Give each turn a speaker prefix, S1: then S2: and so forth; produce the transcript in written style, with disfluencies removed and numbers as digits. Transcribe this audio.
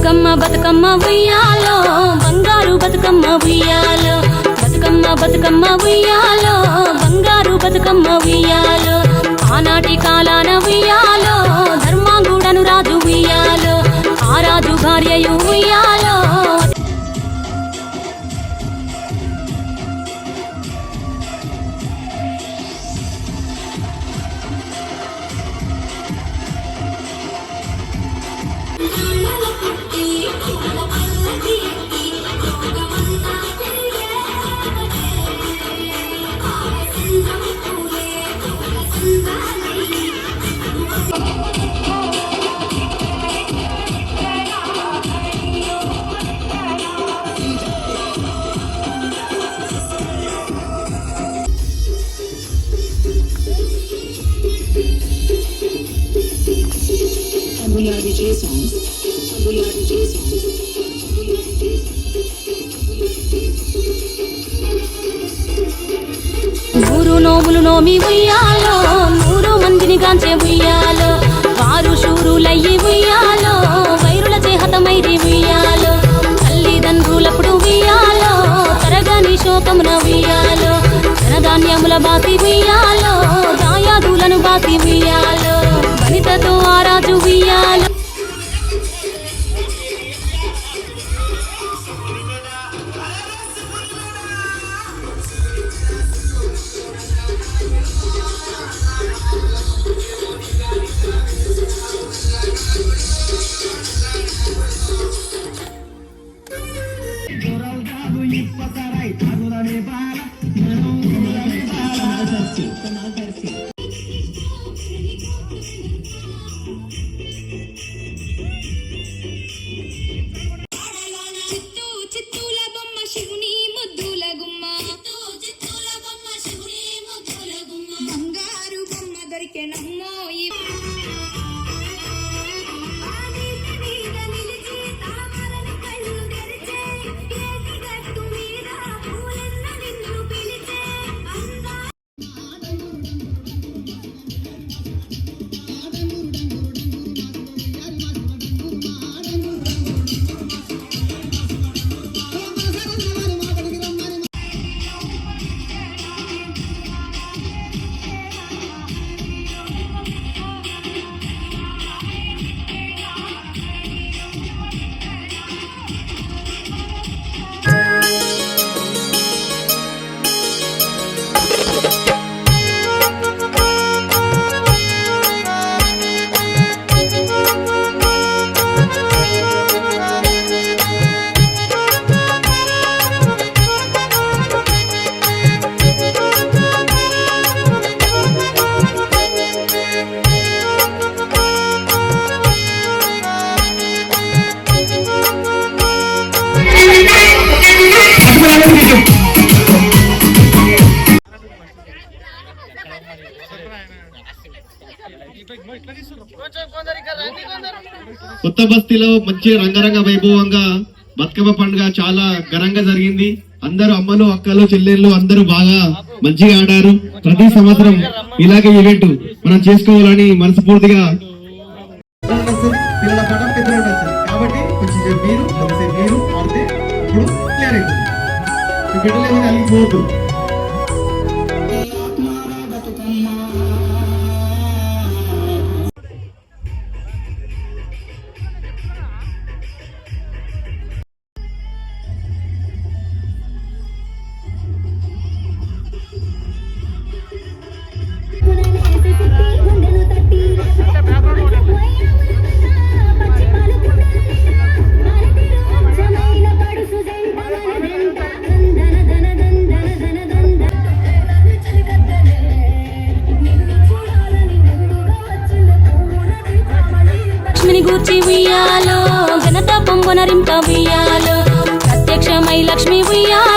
S1: బతుకమ్మ బతుకమ్మ ఉయ్యాలో బంగారు బతుకమ్మ ఉయ్యాలో బతుకమ్మ బతుకమ్మ ఉయ్యాలో బంగారు బతుకమ్మ ఉయ్యాలో ఆనాటి కాలాన ఉయ్యాలో ధర్మాంగుడను రాజు ఉయ్యాలో ఆ రాజు భార్యయు ఉయ్యాలో నూరు నోములు నోమి ఉయ్యాలో 100 మందిని గాంచే ఉయ్యాలో వారు శూరులయ్యి ఉయ్యాలో వైరుల చేహతమైరి ఉయ్యాలో తల్లిదండ్రులప్పుడు ఉయ్యాలో తరగని శోకమున ఉయ్యాలో ధనధాన్యముల బాసి ఉయ్యాలో దాయాదులను బాసి ఉయ్యాలో వనితతో ఆ రాజు ఉయ్యాలో
S2: కొత్త బస్తీలో మంచి రంగరంగ వైభవంగా బతుకమ్మ పండుగ చాలా ఘనంగా జరిగింది. అందరూ అమ్మలు అక్కలు చెల్లెళ్ళు అందరూ బాగా మంచిగా ఆడారు. ప్రతి సంవత్సరం ఇలాగే ఈవెంట్ మనం చేసుకోవాలని మనస్ఫూర్తిగా
S1: గూర్చి ఉయ్యాలో ఘనత పొంగునరింప ఉయ్యాలో ప్రత్యక్షమై లక్ష్మి ఉయ్యాలో